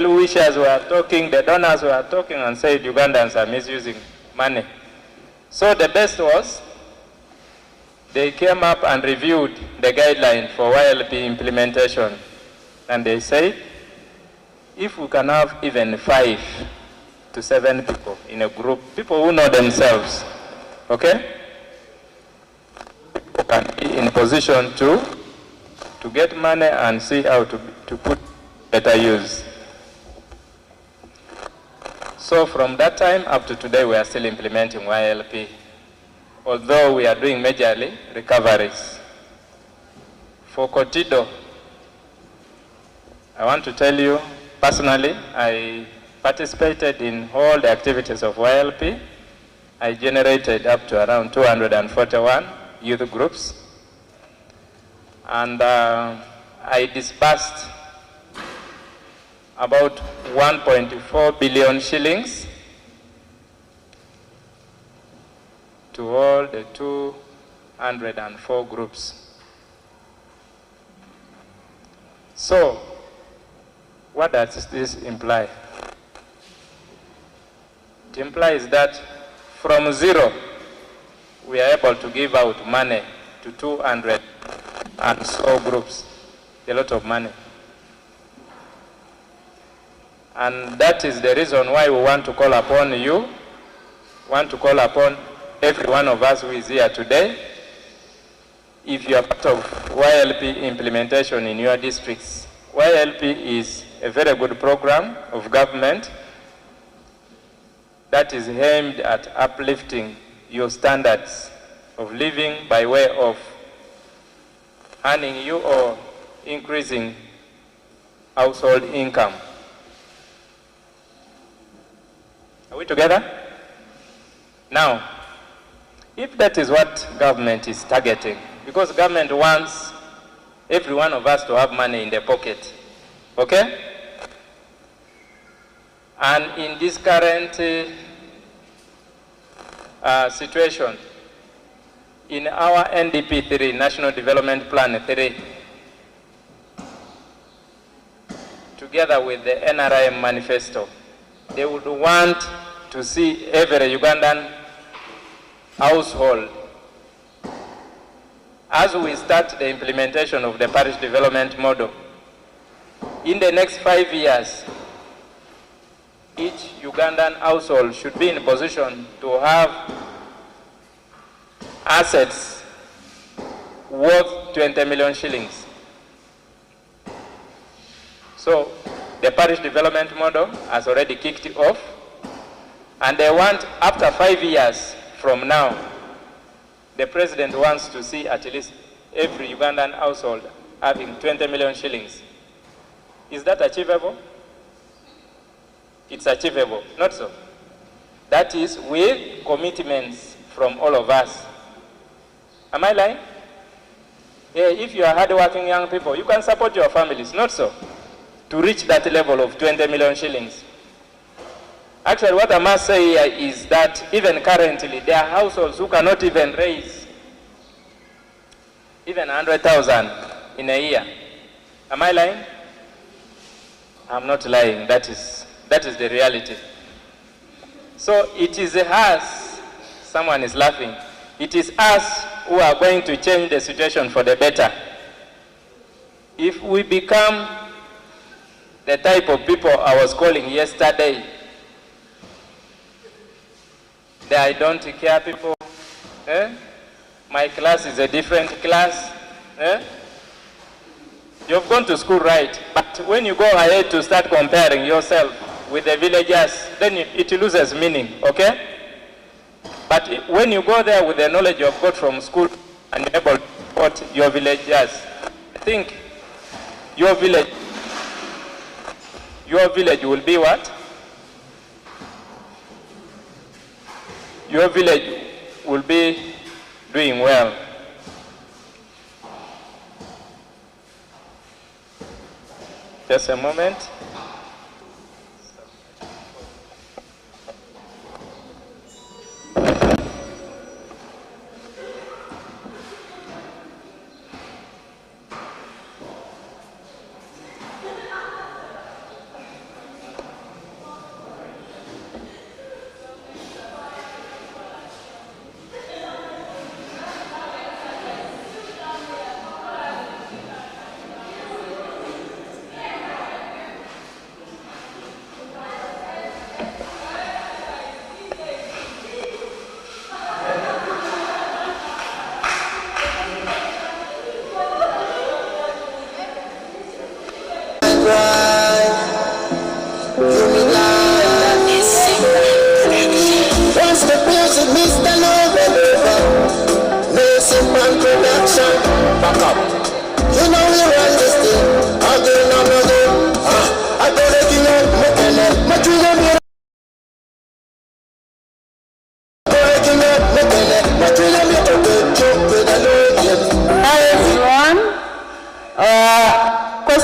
wishers were talking, the donors were talking and said Ugandans are misusing money. So the best was they came up and reviewed the guideline for YLP implementation. And they said, if we can have even 5 to 7 people in a group, people who know themselves, okay, can be in position to get money and see how to put better use. So from that time up to today, we are still implementing YLP, although we are doing majorly recoveries. For Kotido, I want to tell you, personally, I participated in all the activities of YLP. I generated up to around 241 youth groups. And I disbursed about 1.4 billion shillings to all the 204 groups. So, what does this imply? It implies that from zero, we are able to give out money to 200 and so groups, a lot of money. And that is the reason why we want to call upon you, want to call upon every one of us who is here today. If you are part of YLP implementation in your districts, YLP is a very good program of government that is aimed at uplifting your standards of living by way of earning you or increasing household income. Are we together? Now, if that is what government is targeting, because government wants every one of us to have money in their pocket, okay? And in this current situation, in our NDP 3, National Development Plan 3, together with the NRM manifesto, they would want to see every Ugandan household, as we start the implementation of the parish development model, in the next 5 years, each Ugandan household should be in a position to have assets worth 20 million shillings. So the parish development model has already kicked off, and they want, after 5 years from now, the president wants to see at least every Ugandan household having 20 million shillings. Is that achievable? It's achievable, not so? That is with commitments from all of us. Am I lying? Yeah, if you are hardworking young people, you can support your families, not so? To reach that level of 20 million shillings. Actually, what I must say here is that even currently, there are households who cannot even raise even 100,000 in a year. Am I lying? I'm not lying. That is the reality. So it is us, someone is laughing, it is us who are going to change the situation for the better. If we become the type of people I was calling yesterday, the I don't care people, my class is a different class, You've gone to school, right, but when you go ahead to start comparing yourself with the villagers, then it loses meaning, okay? But when you go there with the knowledge you have got from school and you're able to support your villagers, I think your village will be what? Your village will be doing well. Just a moment.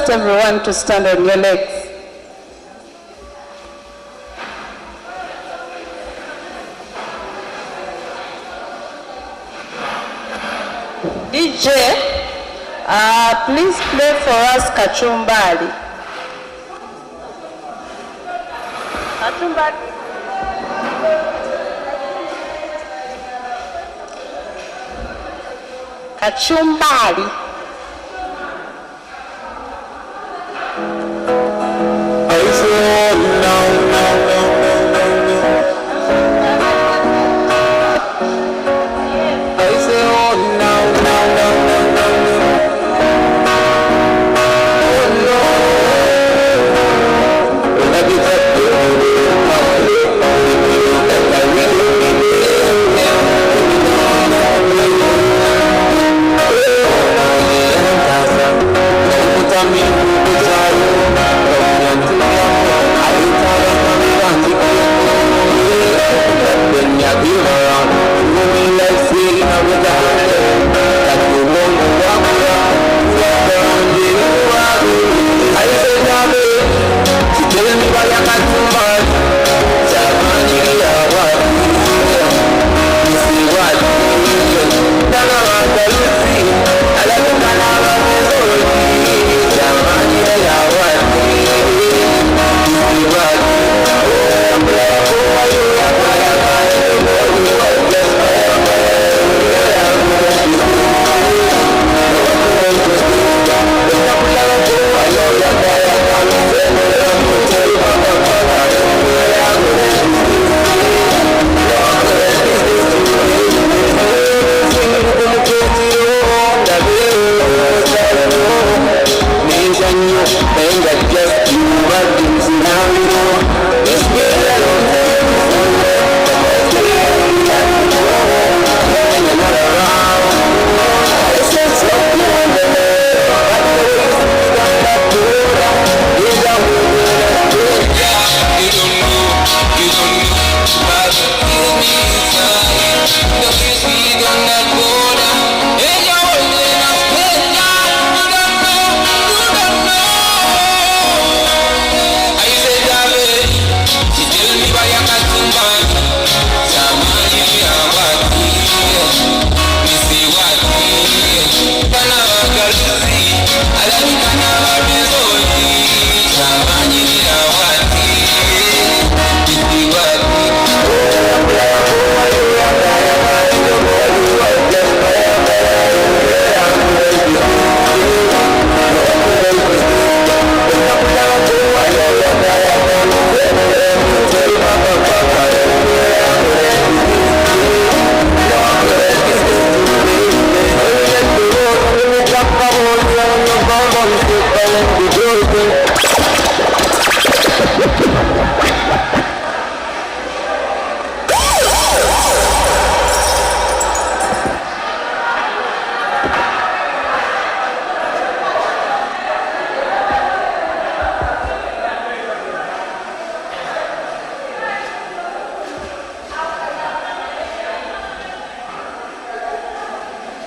Everyone to stand on your legs. DJ, please play for us Kachumbali. Kachumbali. Kachumbali.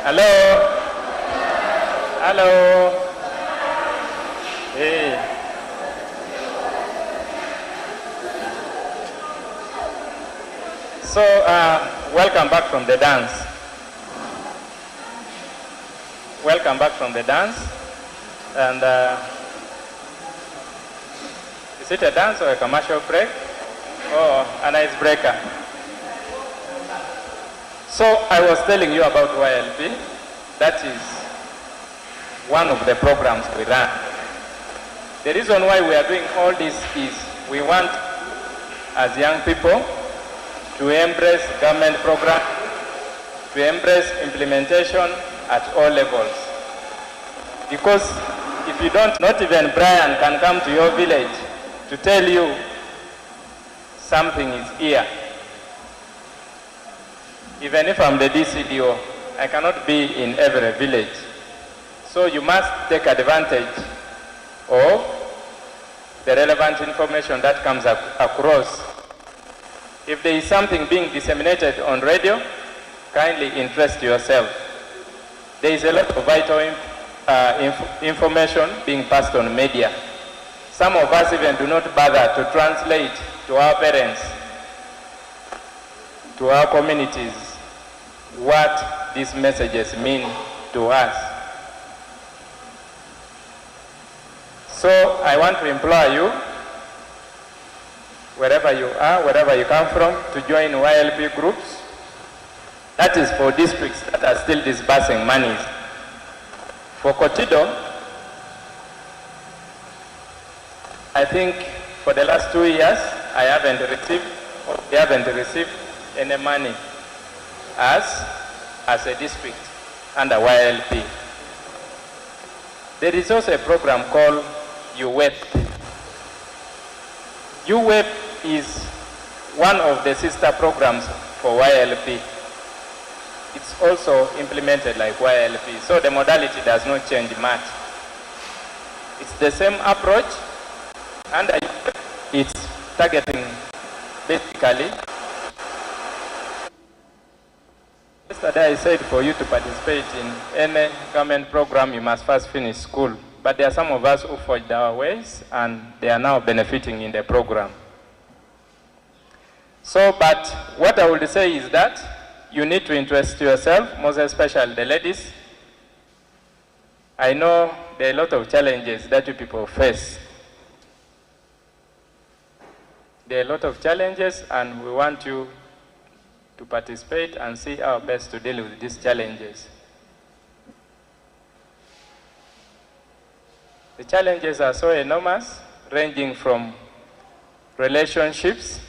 Hello? Hello? Hey. So, welcome back from the dance. Welcome back from the dance. And is it a dance or a commercial break? Oh, an icebreaker. So I was telling you about YLP. That is one of the programs we run. The reason why we are doing all this is we want as young people to embrace government programs, to embrace implementation at all levels. Because if you don't, not even Brian can come to your village to tell you something is here. Even if I'm the DCDO, I cannot be in every village. So you must take advantage of the relevant information that comes across. If there is something being disseminated on radio, kindly interest yourself. There is a lot of vital information being passed on media. Some of us even do not bother to translate to our parents, to our communities, what these messages mean to us. So I want to implore you, wherever you are, wherever you come from, to join YLP groups. That is for districts that are still disbursing monies. For Kotido, I think for the last 2 years, they haven't received any money as a district under YLP. There is also a program called UWEP. UWEP is one of the sister programs for YLP. It's also implemented like YLP, so the modality does not change much. It's the same approach, and it's targeting basically. Yesterday I said for you to participate in any government program, you must first finish school. But there are some of us who forged our ways, and they are now benefiting in the program. So, but what I would say is that you need to interest yourself, most especially the ladies. I know there are a lot of challenges that you people face. There are a lot of challenges, and we want you to participate and see our best to deal with these challenges. The challenges are so enormous, ranging from relationships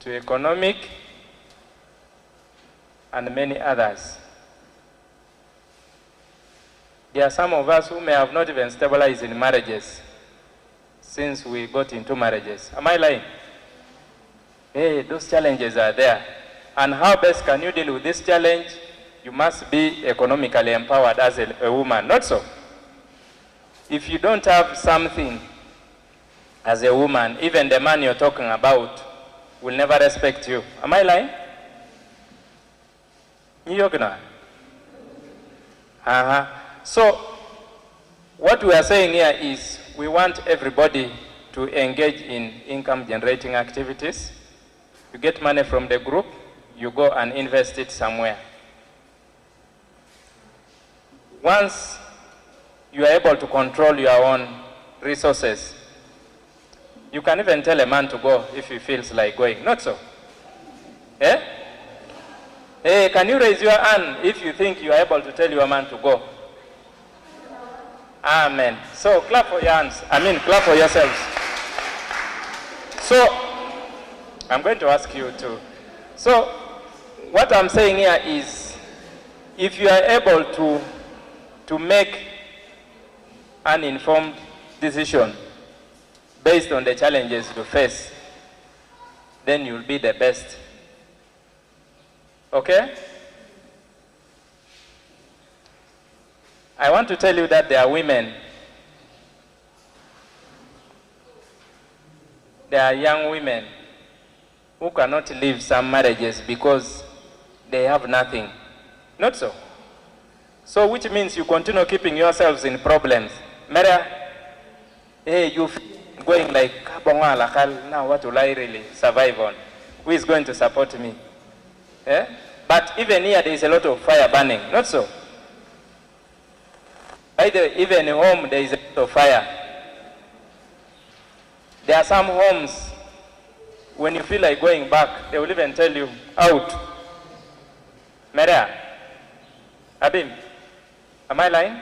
to economic and many others. There are some of us who may have not even stabilized in marriages since we got into marriages. Am I lying? Hey, those challenges are there. And how best can you deal with this challenge? You must be economically empowered as a woman, not so? If you don't have something as a woman, even the man you're talking about will never respect you. Am I lying? So, what we are saying here is we want everybody to engage in income generating activities. You get money from the group, you go and invest it somewhere. Once you are able to control your own resources, you can even tell a man to go if he feels like going. Not so? Eh? Hey, can you raise your hand if you think you are able to tell your man to go? Amen. So clap for your hands. Clap for yourselves. So, I'm going to ask you to. So, what I'm saying here is, if you are able to make an informed decision based on the challenges you face, then you'll be the best. Okay? I want to tell you that there are women, there are young women who cannot leave some marriages because they have nothing. Not so? So which means you continue keeping yourselves in problems. Maria, hey, you going like, now what will I really survive on? Who is going to support me? Eh? But even here there is a lot of fire burning. Not so? Even in home there is a lot of fire. There are some homes, when you feel like going back, they will even tell you, out. Maria, Abim, am I lying?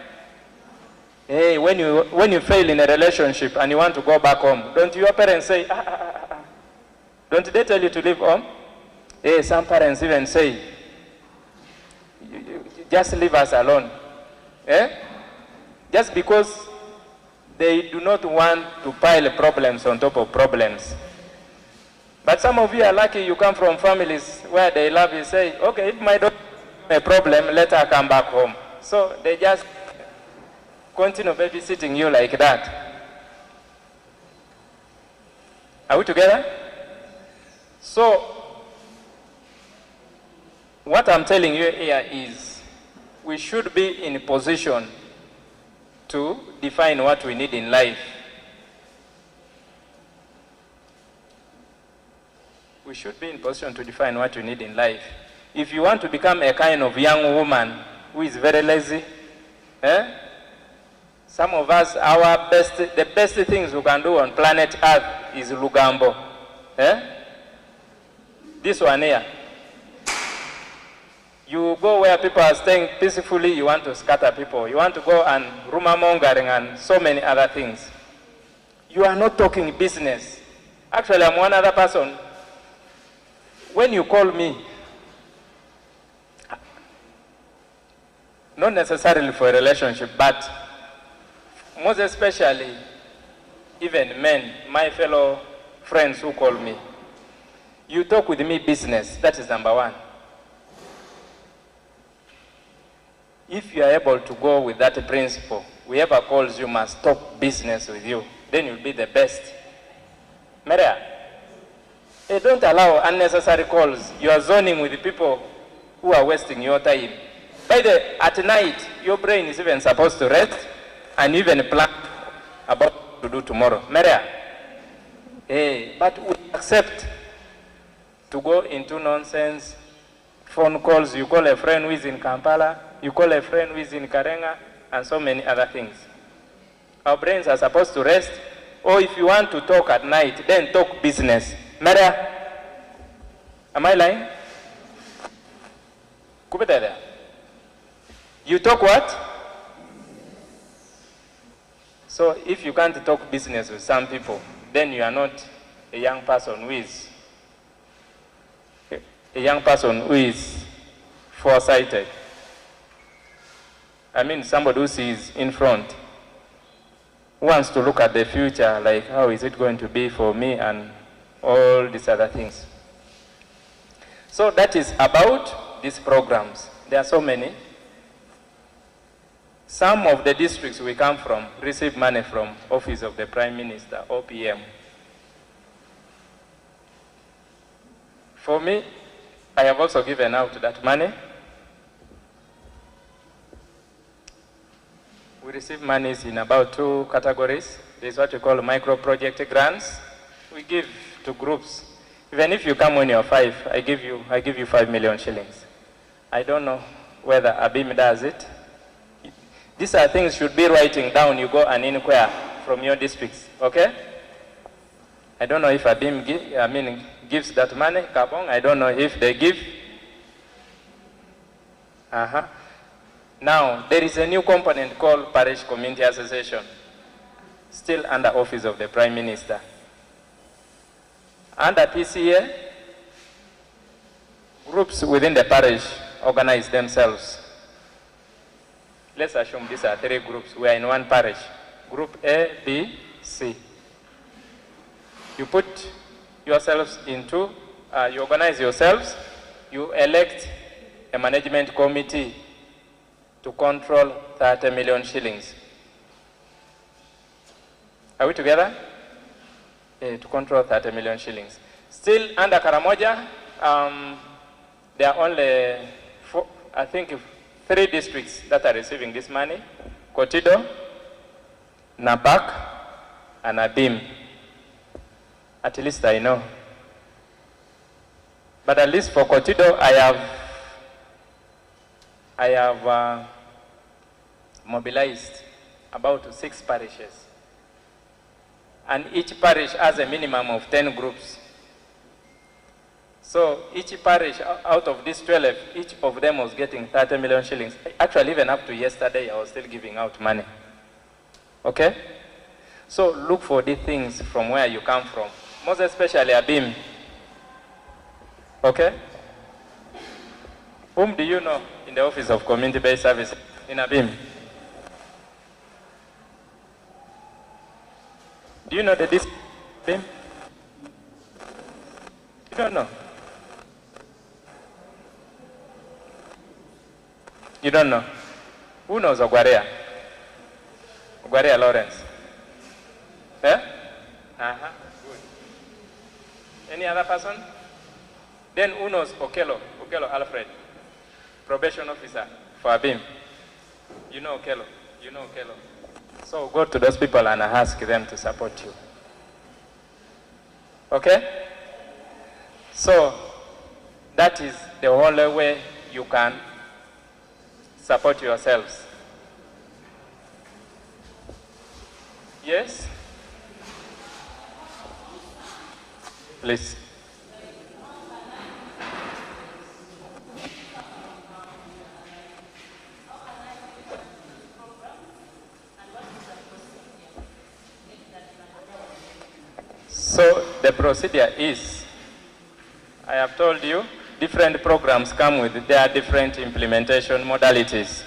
Hey, when you fail in a relationship and you want to go back home, don't your parents say, Don't they tell you to leave home? Hey, some parents even say, just leave us alone. Just because they do not want to pile problems on top of problems. But some of you are lucky you come from families where they love you, say, okay, if my daughter has a problem, let her come back home. So they just continue babysitting you like that. Are we together? So, what I'm telling you here is, we should be in a position to define what we need in life. We should be in position to define what we need in life. If you want to become a kind of young woman who is very lazy, some of us, the best things we can do on planet Earth is Lugambo. This one here. You go where people are staying peacefully, you want to scatter people. You want to go and rumor mongering and so many other things. You are not talking business. Actually, I'm one other person. When you call me, not necessarily for a relationship, but most especially, even men, my fellow friends who call me, you talk with me business. That is number one. If you are able to go with that principle, whoever calls you must talk business with you, then you'll be the best. Maria, don't allow unnecessary calls. You are zoning with the people who are wasting your time. By the way, at night, your brain is even supposed to rest and even plan about what to do tomorrow. Maria, but we accept to go into nonsense, phone calls. You call a friend who is in Kampala, you call a friend who is in Karenga, and so many other things. Our brains are supposed to rest, or if you want to talk at night, then talk business. Maria, am I lying? Kupita there. You talk what? So if you can't talk business with some people, then you are not a young person who is foresighted. I mean, somebody who sees in front, who wants to look at the future, like how is it going to be for me and all these other things. So that is about these programs. There are so many. Some of the districts we come from receive money from Office of the Prime Minister, OPM. For me, I have also given out that money. We receive monies in about 2 categories. There's what we call micro project grants. We give to groups. Even if you come when you're 5, I give you 5 million shillings. I don't know whether ABIM does it. These are things you should be writing down. You go and inquire from your districts, okay? I don't know if ABIM gives that money, Kabong. I don't know if they give. Now, there is a new component called Parish Community Association, still under Office of the Prime Minister. Under PCA, groups within the parish organize themselves. Let's assume these are 3 groups. We are in one parish. Group A, B, C. You put yourselves into, you organize yourselves, you elect a management committee to control 30 million shillings. Are we together? To control 30 million shillings. Still under Karamoja, there are only 3 districts that are receiving this money: Kotido, Nabak, and ABIM. At least I know. But at least for Kotido, I have mobilized about 6 parishes. And each parish has a minimum of 10 groups. So each parish, out of these 12, each of them was getting 30 million shillings. Actually, even up to yesterday, I was still giving out money. Okay? So look for these things from where you come from, most especially ABIM. Okay? Whom do you know in the Office of Community-Based Services in ABIM? Do you know the district ABIM? You don't know? You don't know? Who knows Ogwarea? Ogwarea Lawrence? Eh? Uh-huh. Good. Any other person? Then who knows Okello? Okello Alfred, probation officer for ABIM. You know Okello. You know Okello. So go to those people and ask them to support you. Okay? So that is the only way you can support yourselves. Yes? Please. So the procedure is, I have told you, different programs come with their different implementation modalities.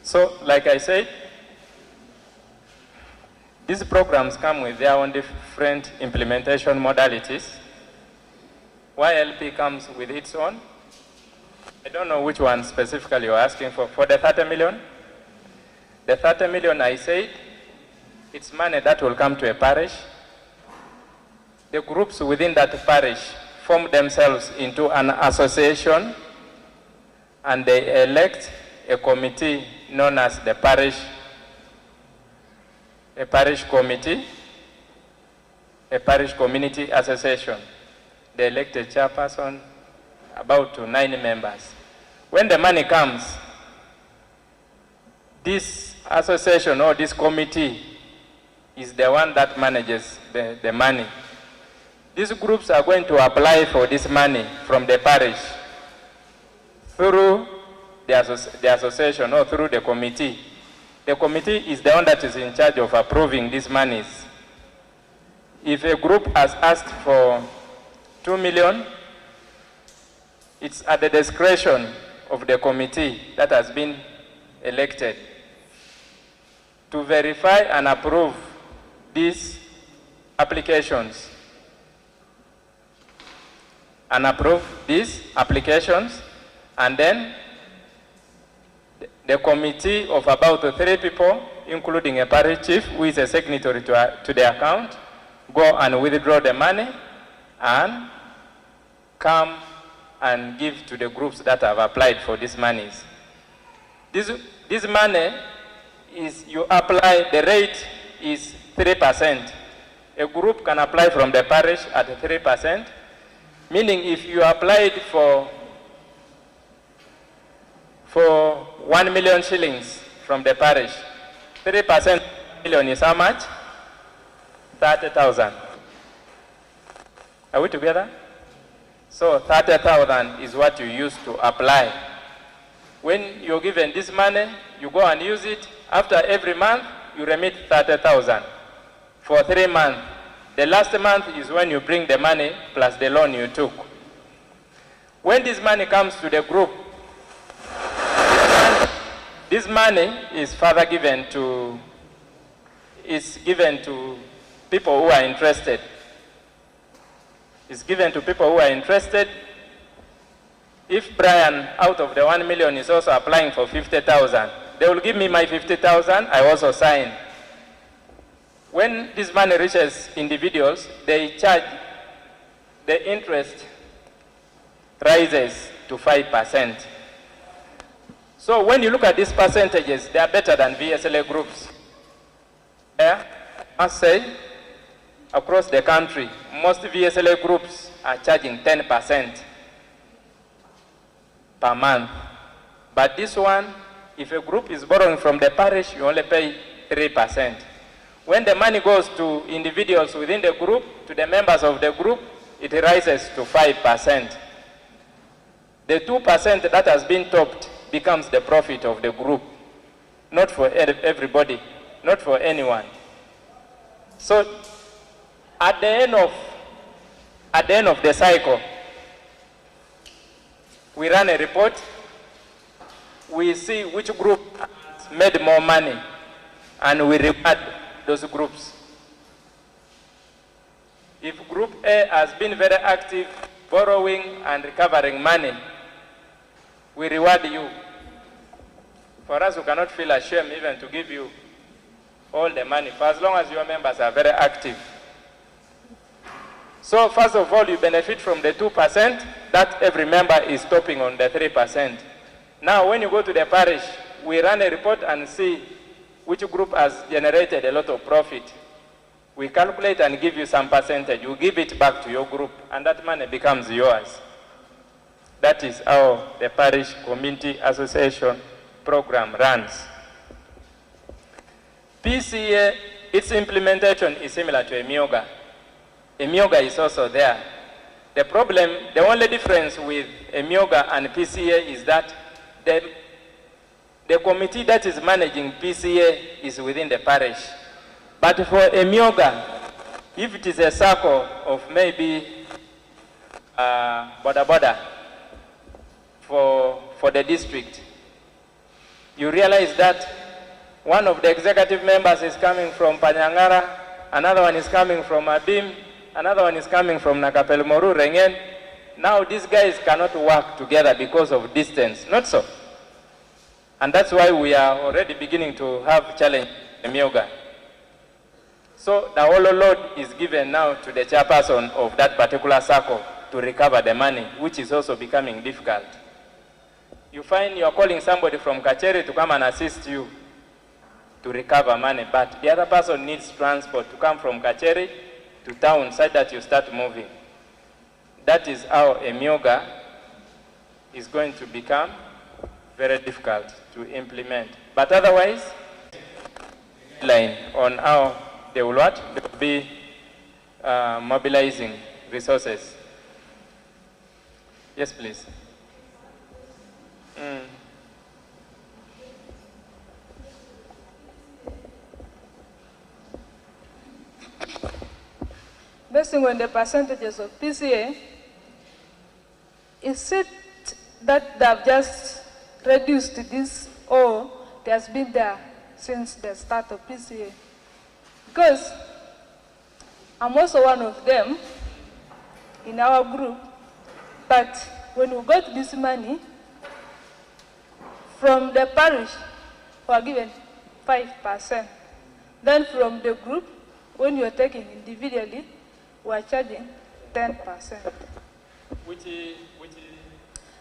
So, like I said, these programs come with their own different implementation modalities. YLP comes with its own. I don't know which one specifically you're asking for. For the 30 million, the 30 million I said, it's money that will come to a parish. The groups within that parish form themselves into an association, and they elect a committee known as the parish committee, a parish community association. They elect a chairperson, about 9 members. When the money comes, this association or this committee is the one that manages the money. These groups are going to apply for this money from the parish through the association or through the committee. The committee is the one that is in charge of approving these monies. If a group has asked for 2 million, it's at the discretion of the committee that has been elected to verify and approve these applications. And approve these applications, and then the committee of about 3 people, including a parish chief who is a signatory to the account, go and withdraw the money and come and give to the groups that have applied for these monies. This money is, you apply, the rate is 3%. A group can apply from the parish at 3%, meaning if you applied for 1 million shillings from the parish, 3% million is how much? 30,000. Are we together? So 30,000 is what you use to apply. When you're given this money, you go and use it. After every month, you remit 30,000 for 3 months. The last month is when you bring the money plus the loan you took. When this money comes to the group, this money is further given to people who are interested. It's given to people who are interested. If Brian, out of the 1 million, is also applying for 50,000, they will give me my 50,000, I also sign. When this money reaches individuals, they charge, the interest rises to 5%. So when you look at these percentages, they are better than VSLA groups. Yeah? must say, across the country, most VSLA groups are charging 10% per month. But this one, if a group is borrowing from the parish, you only pay 3%. When the money goes to individuals within the group, to the members of the group, it rises to 5%. The 2% that has been topped becomes the profit of the group, not for everybody, not for anyone. So at the end of the cycle, we run a report, we see which group has made more money, and we reward those groups. If Group A has been very active, borrowing and recovering money, we reward you. For us, we cannot feel ashamed even to give you all the money, for as long as your members are very active. So first of all, you benefit from the 2% that every member is topping on the 3%. Now, when you go to the parish, we run a report and see which group has generated a lot of profit. We calculate and give you some percentage. You give it back to your group, and that money becomes yours. That is how the Parish Community Association program runs. PCA, its implementation is similar to EMIOGA. EMIOGA is also there. The problem, the only difference with EMIOGA and PCA is that the committee that is managing PCA is within the parish. But for EMIOGA, if it is a circle of maybe border for the district, you realize that one of the executive members is coming from Panyangara, another one is coming from Abim, another one is coming from Nakapelmoru, Rengen. Now these guys cannot work together because of distance, not so. And that's why we are already beginning to have challenge in EMIOGA. So the whole load is given now to the chairperson of that particular circle to recover the money, which is also becoming difficult. You find you're calling somebody from Kacheri to come and assist you to recover money, but the other person needs transport to come from Kacheri to town so that you start moving. That is how EMIOGA is going to become very difficult to implement. But otherwise, line on how they will what? They will be mobilizing resources. Yes, please. Based on the percentages of PCA, is it that they have just reduced this, or it has been there since the start of PCA? Because I'm also one of them in our group, but when we got this money from the parish, we are given 5%. Then from the group, when you are taking individually, we are charging 10%.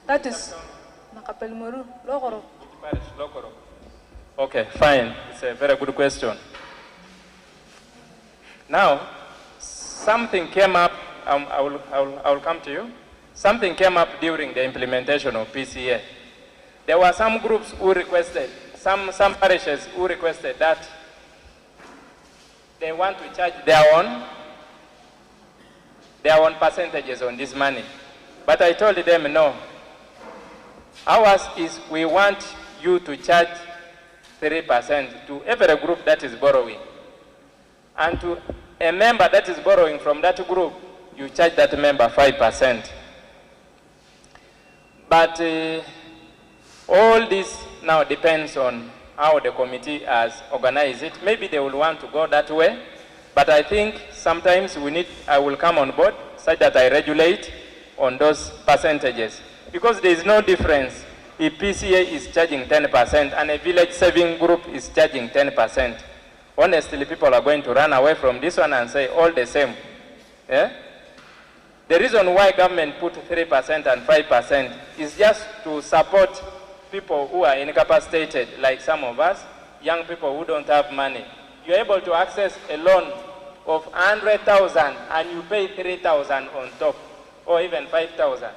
That is Nakapelmoru, Lokoro. Parish, Lokoro. Okay, fine. It's a very good question. Now, something came up, I will come to you. Something came up during the implementation of PCA. There were some groups who requested, some parishes who requested that they want to charge their own percentages on this money. But I told them no. Ours is we want you to charge 3% to every group that is borrowing. And to a member that is borrowing from that group, you charge that member 5%. But all this now depends on how the committee has organized it. Maybe they will want to go that way, but I think sometimes I will come on board such that I regulate on those percentages. Because there is no difference if PCA is charging 10% and a village saving group is charging 10%. Honestly, people are going to run away from this one and say all the same. Yeah? The reason why government put 3% and 5% is just to support people who are incapacitated, like some of us, young people who don't have money. you're able to access a loan of 100,000 and you pay 3,000 on top, or even 5,000.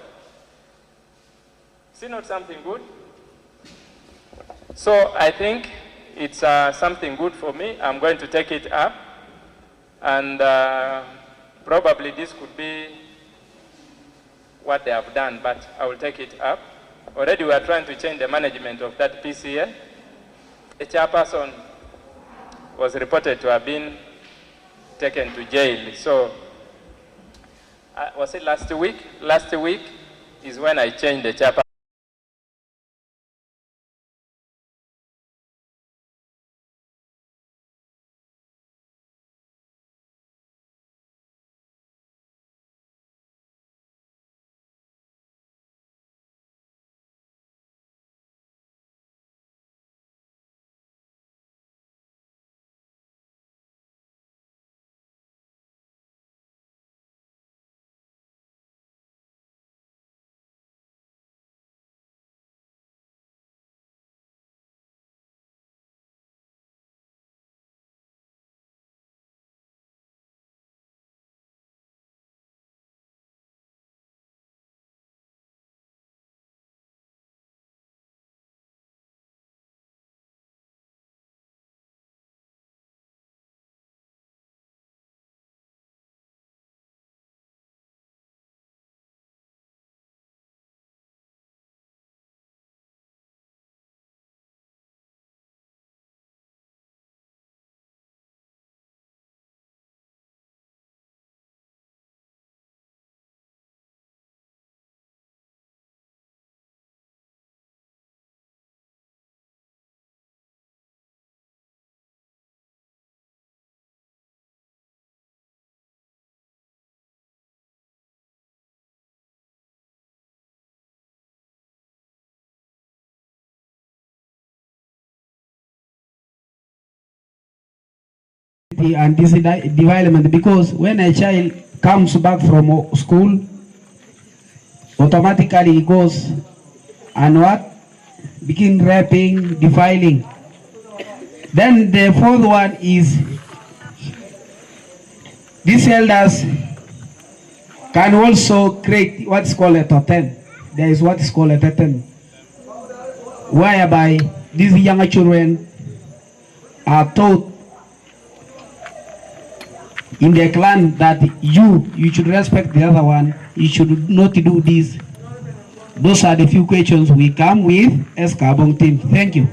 Is it not something good? So I think it's something good for me. I'm going to take it up, and probably this could be what they have done, but I will take it up. Already we are trying to change the management of that PCA. The chairperson was reported to have been taken to jail. So, was it last week? Last week is when I changed the chairperson. And this development, because when a child comes back from school, automatically he goes and what? Begin rapping, defiling. Then the fourth one is these elders can also create what's called a totem. There is what is called a totem, whereby these younger children are taught in the clan that you should respect the other one, you should not do this. Those are the few questions we come with as Kabong team. Thank you.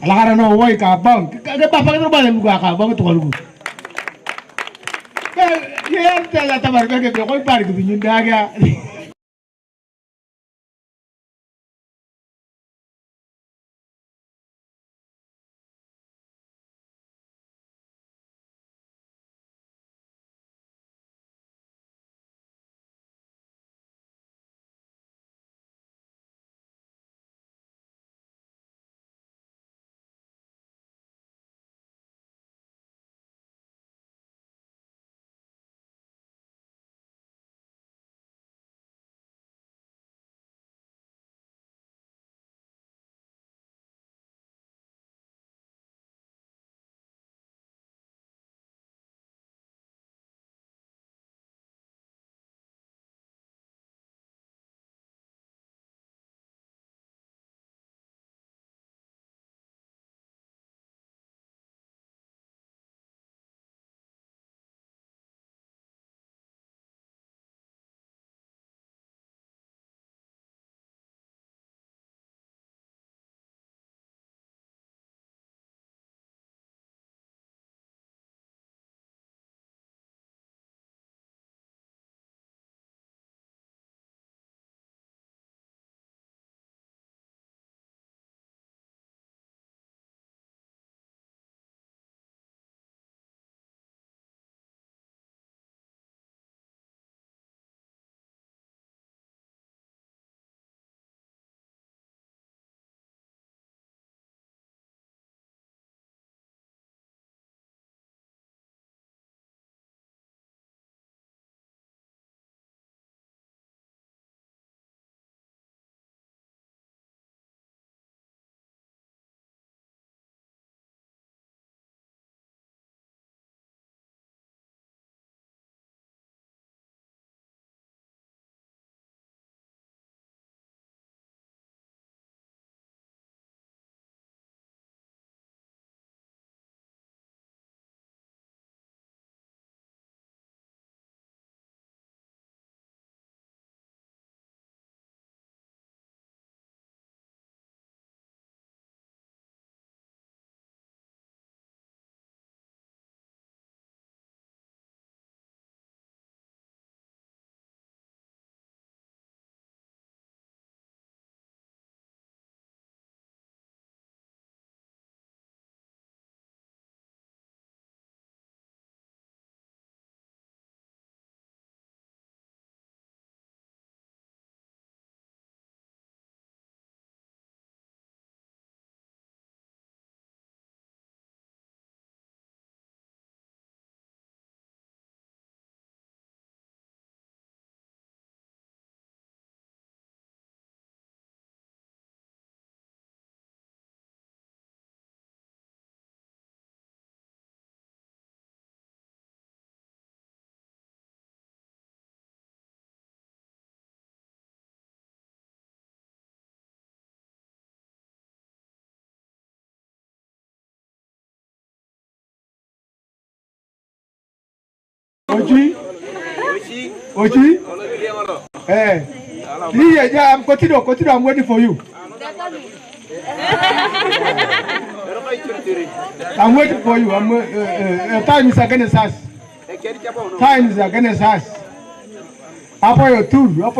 Alakara no way Kabong. Kaya pa pagkano ba ng mga Kabong ito kalugo? Kaya tala tamar ka kaya ko pari ko binyundaga. Ochi. Ochi. Yeah, continue. I'm waiting for you. I'm waiting for you. Time is against us. Time is against us. Apa your tour.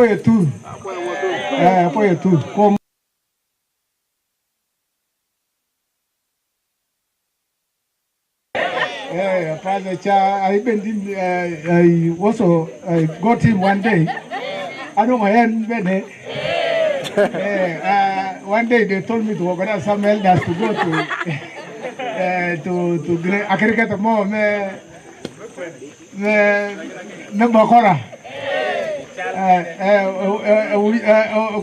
Come. Father Cha, I also got him one day. I know my hand, one day they told me to organize some elders to go to Akirikata Mo me Bakora.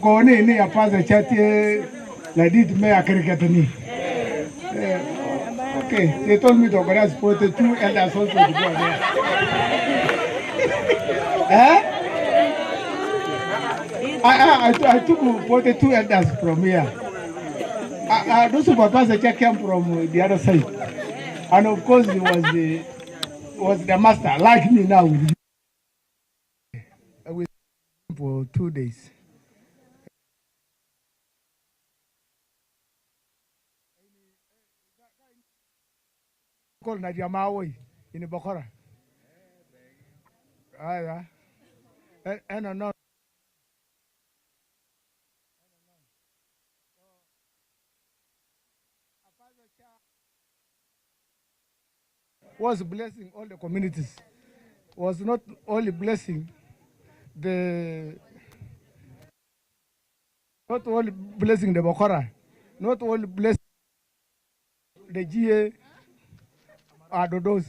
Go ni a Father Chat like this me Akirikata ni. Okay, they told me to organize 42 elders also to go there. I took 42 elders from here. Those supervisors came from the other side. And of course, he was the master, like me now. With for 2 days. Called Nadia Maui in the Bokora. And no. Was blessing all the communities. Was not only blessing the Bokora, not only blessing the GA Adodos,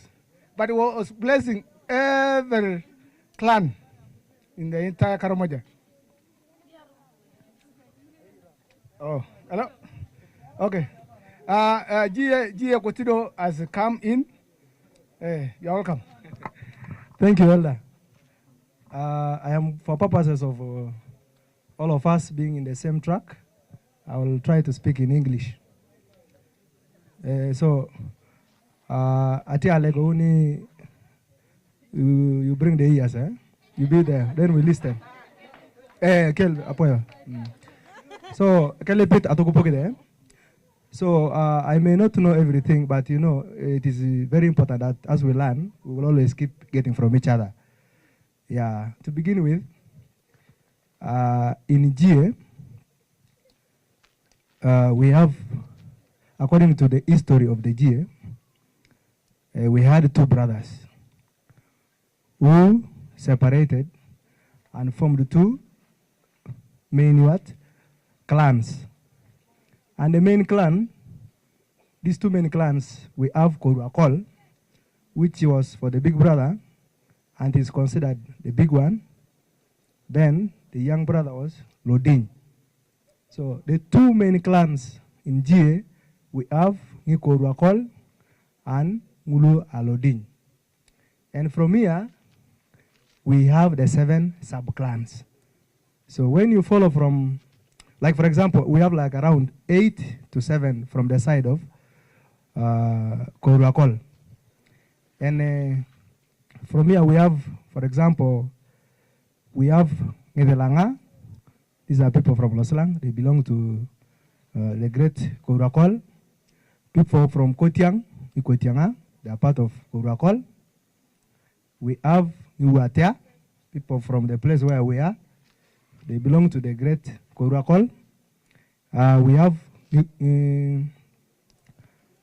but it was blessing every clan in the entire Karamoja. Oh, hello? Okay. GA Kotido has come in. Hey, you're welcome. Thank you, Elder. I am, for purposes of all of us being in the same track, I will try to speak in English. Ati Alegoni, you bring the ears, eh? You be there, then we listen. Kel Apoyo. So, can you repeat Atokupoke there? So, I may not know everything, but you know, it is very important that as we learn, we will always keep getting from each other. Yeah, to begin with, in GA, we have, according to the history of the GA, we had two brothers who separated and formed two main clans. And the main clan, these two main clans, we have Koruakol, which was for the big brother and is considered the big one. Then the young brother was Lodin. So the two main clans in GA, we have Koruakol and Mulu Alodin. And from here, we have the 7 sub-clans. So when you follow from, like for example, we have like around 8 to 7 from the side of Koruakol. And from here we have, for example, we have Ngedelanga. These are people from Loslang. They belong to the great Koruakol. People from Kotiang, Ikotianga, they are part of Koruakol. We have Nuatea, people from the place where we are. They belong to the great Koruakol. We have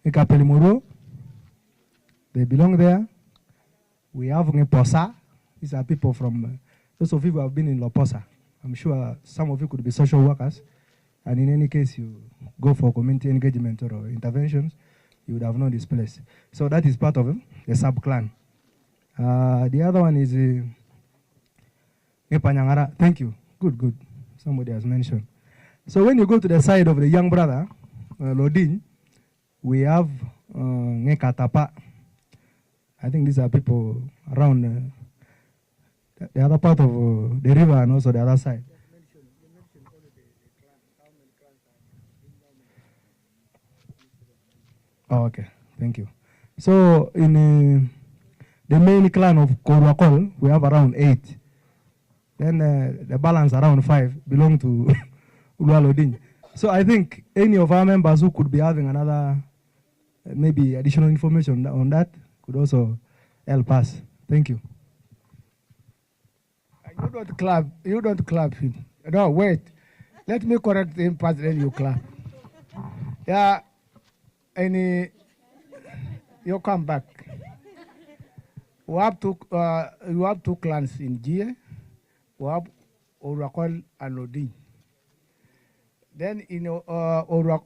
Ikapelimuro. They belong there. We have Ngeposa. These are people from, those of you who have been in Loposa. I'm sure some of you could be social workers. And in any case, you go for community engagement or interventions, you would have known this place. So that is part of the sub-clan. The other one is Nepanyangara. Thank you. Good. Somebody has mentioned. So when you go to the side of the young brother, Lodin, we have Ngekatapa. I think these are people around the other part of the river and also the other side. Oh, okay, thank you. So in the main clan of Korwakol, we have around 8. Then the balance around 5 belong to Ulualodin. So I think any of our members who could be having another, maybe additional information on that could also help us. Thank you. You don't clap him. No, wait. Let me correct him first, then you clap. Yeah, you come back. We have two clans in Jie. We have Orakol and Odin. Then in Orakol,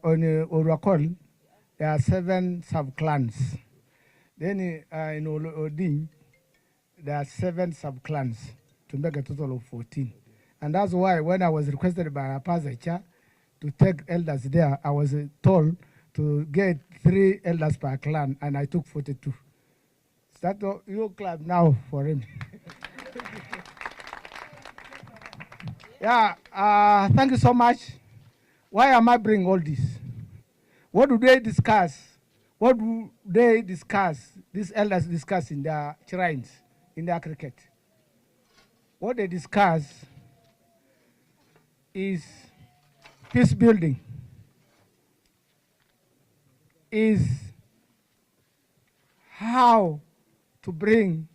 there are 7 sub-clans. Then in Odin, there are 7 sub-clans to make a total of 14. And that's why when I was requested by Apazecha to take elders there, I was told to get 3 elders per clan, and I took 42. Start you clap now for him. Yeah, thank you so much. Why am I bringing all this? What do they discuss? What do they discuss, these elders discuss in their shrines, in their cricket? What they discuss is peace building, is how to bring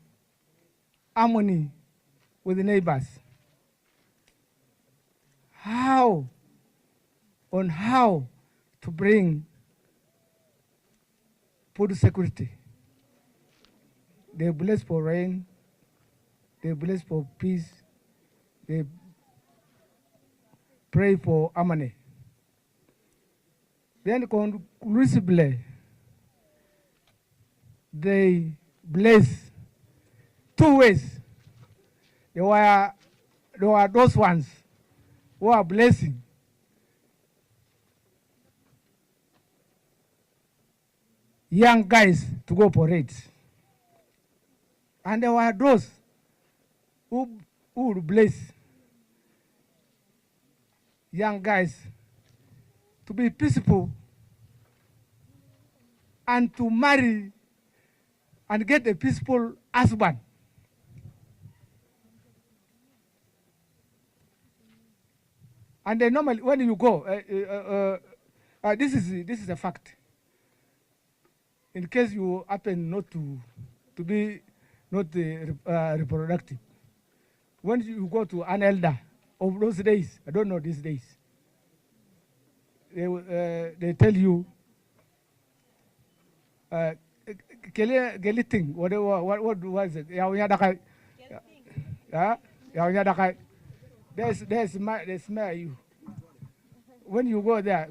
harmony with the neighbors, how to bring food security. They bless for rain, they bless for peace, they pray for harmony. Then conclusively, they bless 2 ways. There were those ones who are blessing young guys to go parades. And there were those who would bless young guys to be peaceful and to marry and get a peaceful husband. And then normally when you go, this is a fact. In case you happen not to be not reproductive, when you go to an elder of those days, I don't know these days, they tell you, geliting, whatever, what was it? They smell you. When you go there,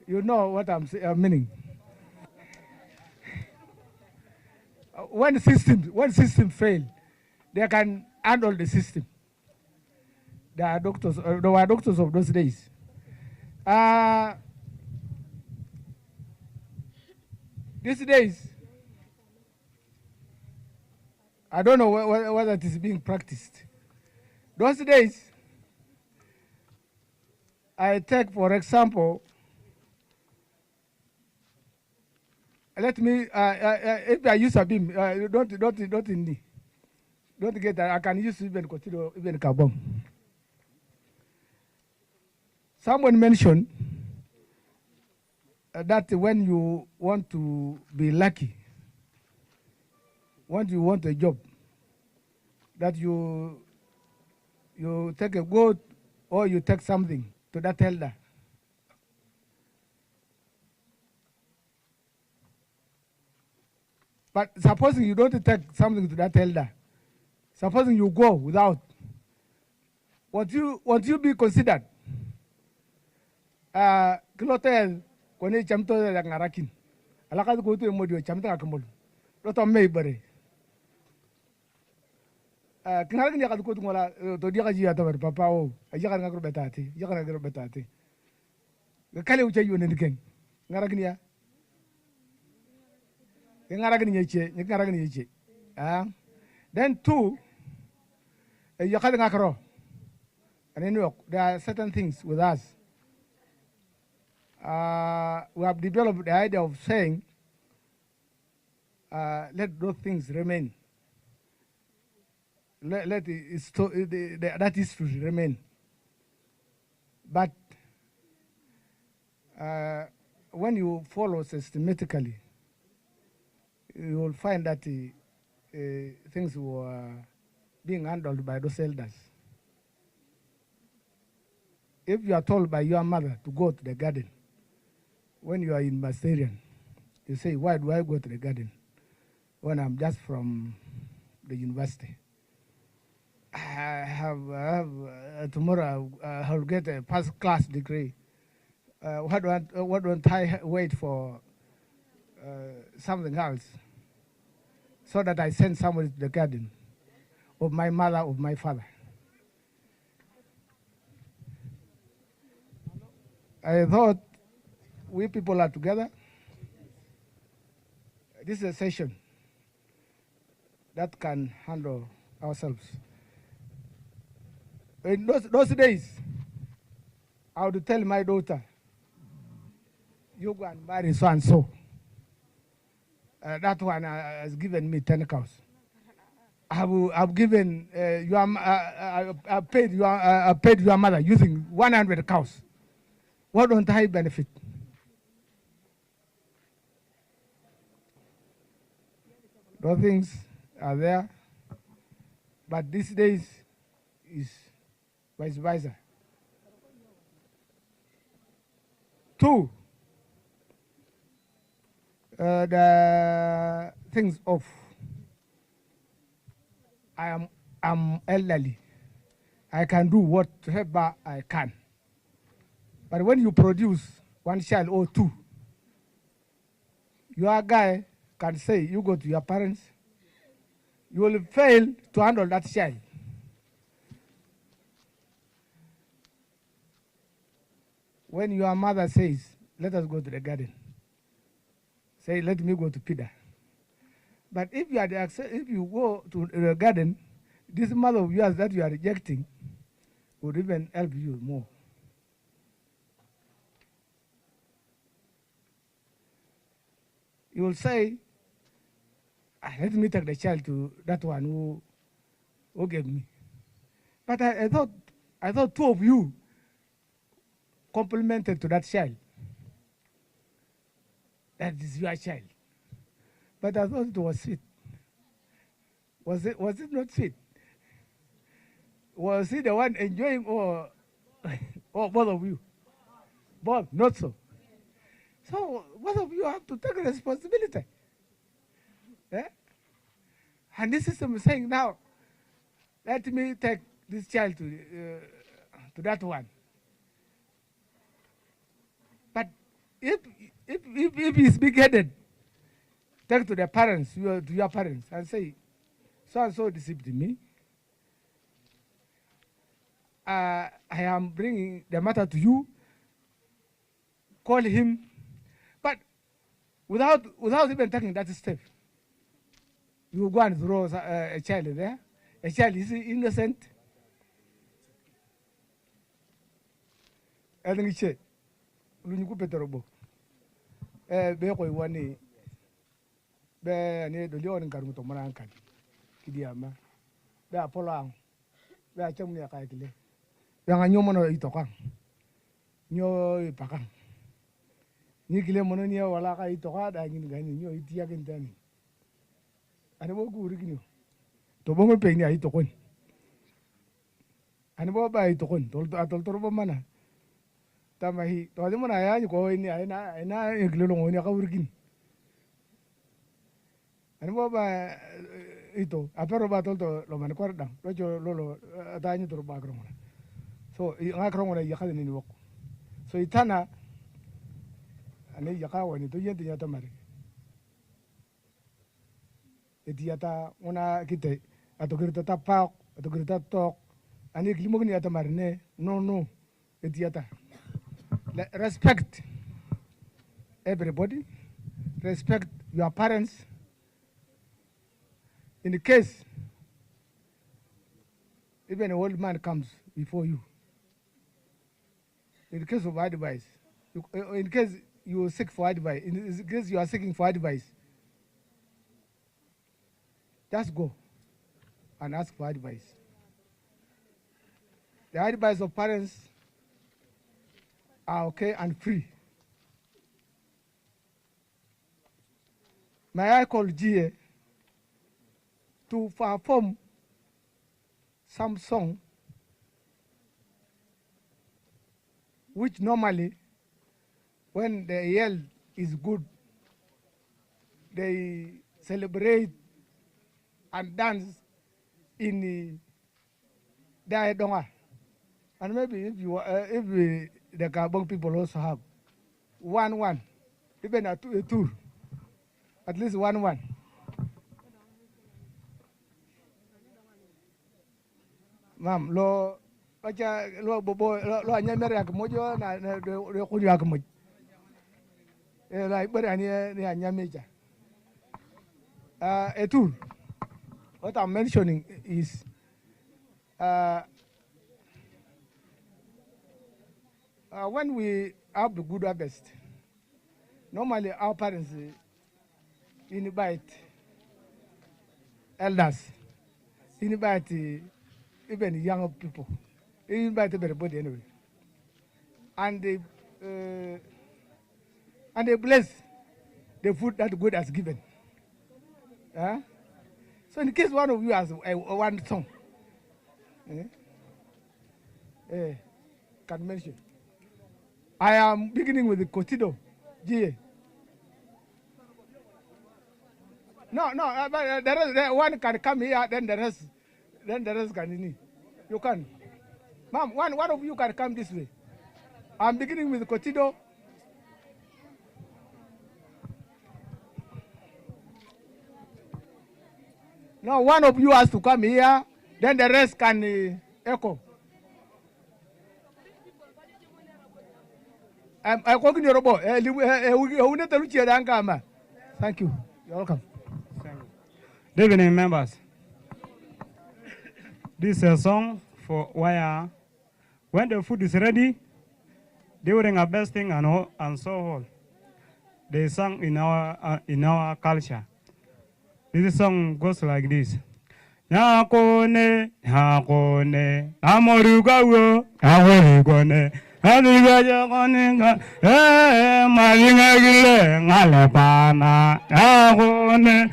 you know what I'm meaning. When system fail, they can handle the system. There were doctors of those days. These days, I don't know whether it is being practiced. Those days, I take, for example, let me, if I use a beam, don't get that. I can use even consider even carbon. Someone mentioned that when you want to be lucky, when you want a job, that you take a goat or you take something to that elder. But supposing you don't take something to that elder, supposing you go without, would you be considered? Kilotel kone chamto la ngarakin. Alaka ko tu modio chamta akamol. Loto may bare. Kinarin ya ko tu ngola to dia kaji ata bar papa o. Aja kan ngakro betati. Ya kan ngakro betati. Kale ucha yu ne diken. Ngarakin ya. Ngarakin yeche, ngarakin yeche. Then 2, ya kan ngakro. And then there are certain things with us. We have developed the idea of saying, let those things remain. Let that history remain. But when you follow systematically, you will find that things were being handled by those elders. If you are told by your mother to go to the garden, when you are in Masterian, you say, why do I go to the garden when I'm just from the university? Tomorrow I'll get a first class degree. Why don't I wait for something else so that I send somebody to the garden of my mother, of my father? I thought we people are together. This is a session that can handle ourselves. In those days, I would tell my daughter, you go and marry so and so. That one has given me 10 cows. I've given I paid your mother using 100 cows. What don't I benefit? Those things are there, but these days is vice versa. Two, the things of I'm elderly. I can do whatever I can. But when you produce one child or two, your guy can say, you go to your parents, you will fail to handle that child. When your mother says, let us go to the garden, say, let me go to Peter. But if you go to the garden, this mother of yours that you are rejecting would even help you more. You will say, let me take the child to that one who gave me. But I thought two of you complimented to that child. That is your child. But I thought it was sweet. Was it not sweet? Was he the one enjoying or both of you? Both, not so. So both of you have to take responsibility. Yeah? And this system is saying now, let me take this child to that one. But if he's big-headed, take to the parents, to your parents, and say, so and so deceived me. I am bringing the matter to you. Call him, but without even taking that step, you go and throw a child there. A child is innocent. I think it's be ko wani be ne do leon karu to manan kan kidiama be apolo be acham ne ka kile be nga nyomo no itokan nyo ipakan ni kile mono ni wala ka itoka da ngin gani nyo itia gentani ani bo guri kinyo to bo mo pe ni itokon ani bo ba itokon tol bo mana tamahi to ade mona ya ni ko ni ina iglelo ngoni ka urgin ani bo ba ito apero ba tol to lo man korda lo jo lo atani to ba grong so nga grong na ya ka ni wok so itana ani ya ka woni to yenti ya tamari etiata una kite atokirta tapak atokirta tok ani klimo ni atamari ne no etiata. Respect everybody. Respect your parents. In the case, even an old man comes before you. In the case of advice, in case you seek for advice, in case you are seeking for advice, just go and ask for advice. The advice of parents are okay and free. May I call GA to perform some song which normally when the yield is good, they celebrate and dance in the Daedonga. And maybe if the Gabon people also have one, even a tour, at least one. Ma'am, lo bobo lo anyamere akmojo na de kuri akmoj. Like bari ni anyameja. A tour. What I'm mentioning is when we have the good harvest, normally our parents invite elders, invite even young people, invite everybody anyway, and they bless the food that God has given. So in case one of you has one song, can mention. I am beginning with the Cotido, GA. No, but the rest, one can come here, then the rest can in. You can. Ma'am, one of you can come this way. I'm beginning with Cotido. No, one of you has to come here, then the rest can echo. I'm talking to you. Thank you. You're welcome. Good evening, members. This is a song for where when the food is ready, during harvesting and so on, they sung in our culture. This song goes like this. Yakone, amorugawo, aworigone, adigajagonenga, malingagile, ngalepana, yakone,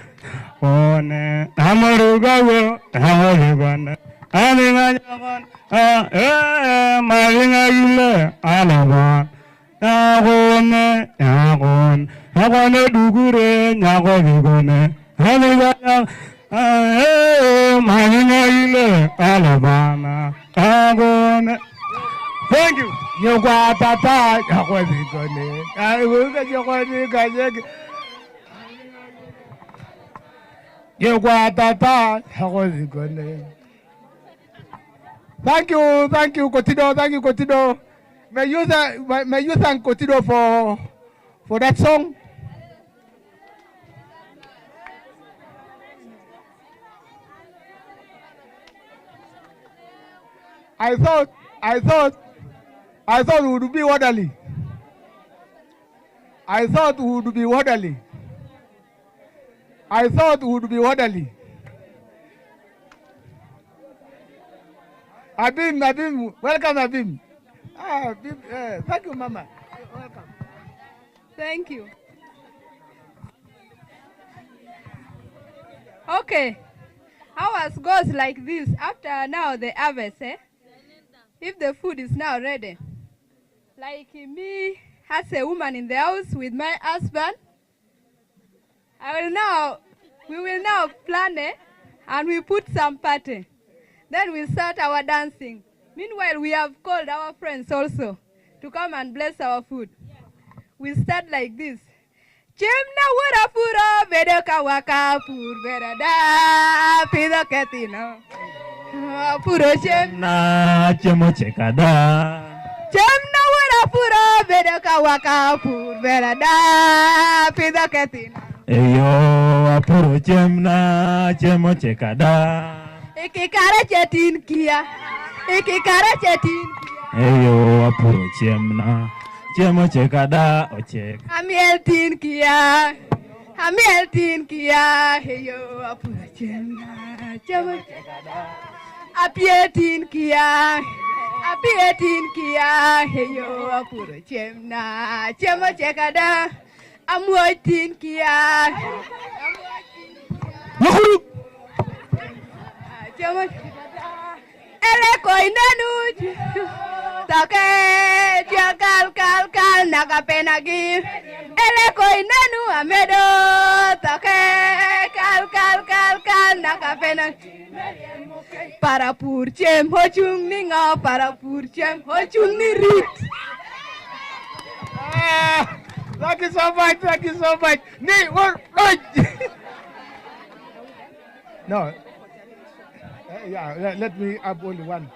amorugawo, aworigone, adigajagon, malingagile, alepana, yakone, dugure, yakorigone. Thank you. You got that. Thank you, Cotido. May you thank Cotido for that song. I thought we would be orderly. Abim, welcome Abim. Abim, thank you, Mama. Welcome. Thank you. Okay. Ours goes like this. After now the harvest, if the food is now ready, like me as a woman in the house with my husband, we will now plan it and we put some party. Then we start our dancing. Meanwhile, we have called our friends also to come and bless our food. We start like this. Chemna wura furo vedoka waka pur verada pido ketino puro chemna chemo chekada chemna wura furo vedoka waka pur verada pido ketino eyo puro chemna chemo chekada ikikara chetin kia eyo puro chemna chemo chekada ochek amiel tin kia Amieltin kia heyo apura chemna chemo chekada. Apietin kia heyo apura chemna chemo chekada. Amuotin kia chemo chekada. Ele koinanu toke dia kal nakapenagi. Ele koinanu amedo toke kal nakapenagi. Para purchem hojung ninga para purchem hojung nirit. Thank you so much. Thank you so much. No. Yeah, let me have only one.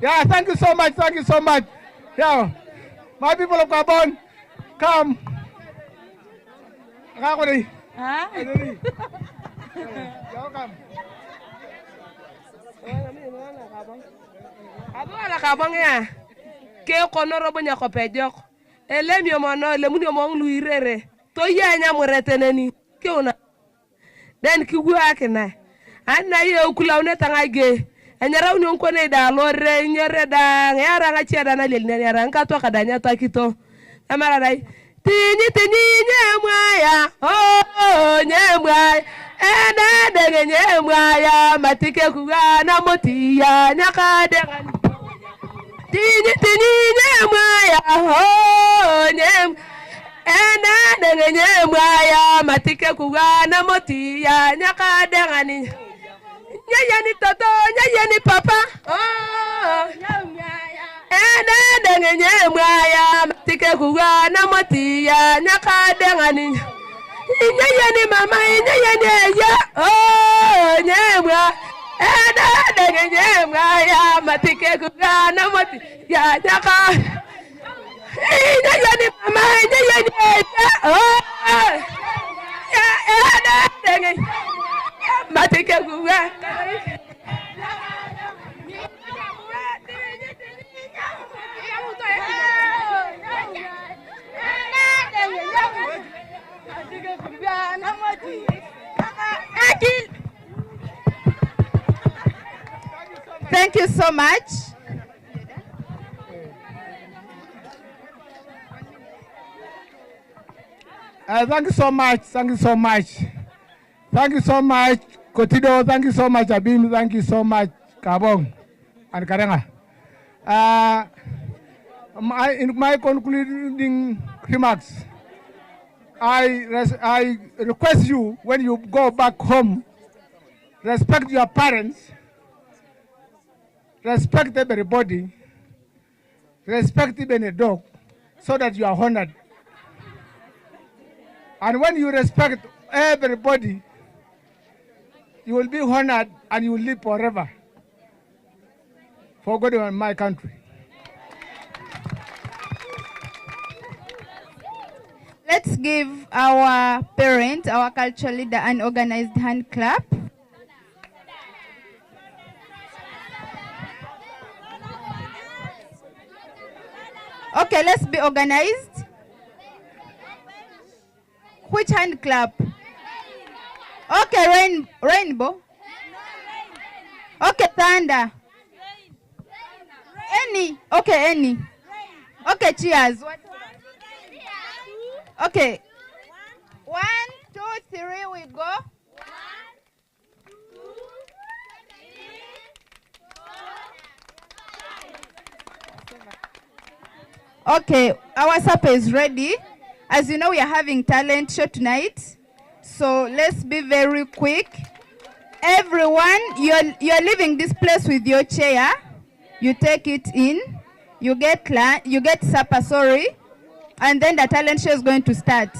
Yeah, thank you so much. Thank you so much. Yeah, my people of Gabon, come. Welcome. Abona kabong ya. Ke kono robo nya ko pejok. Elemi omono le muni omong luirere. To yanya mureteneni. Ke una. Den ki gwa kena. Anna ye ukula une tangage. Enyara uni onko ne da lore nyere da ngara nga cheda na lel ne yara nka to kadanya takito. Amara dai. Tinyi nyemwaya. Oh nyemwaya. Ena dege nyemwaya matike kuga na motiya nyakadega. Tinyi nyemwaya. Oh nyem. Ena dege nyemwaya matike kuga na motiya nyakadega ni. Nyayani toto, nyayani papa. Oh, ena denge nyemwaya matike kuga na motiya nyakadega ni. Nyayani mama, nyayani ya. Oh, nyemwa. Ena denge nyemwaya matike kuga na motiya nyakadega. Nyayani mama, nyayani ya. Oh, ena denge matike kuga. Thank you so much. Thank you so much. Thank you so much. Thank you so much, Kotido. Thank you so much, Abim. Thank you so much, Kabong and Karenga. In my concluding remarks, I request you, when you go back home, respect your parents, respect everybody, respect even a dog, so that you are honored. And when you respect everybody, you will be honored and you will live forever for God and my country. Let's give our parent, our culture leader, an organized hand clap. Okay, let's be organized. Which hand clap? Okay, rainbow. Okay, thunder. Any. Okay, any. Okay, cheers. Okay. 1, 2, 3, we go. 1, 2, 3, 4. Okay, our supper is ready. As you know, we are having talent show tonight. So let's be very quick. Everyone, you're leaving this place with your chair. You take it in. You get supper, and then the talent show is going to start.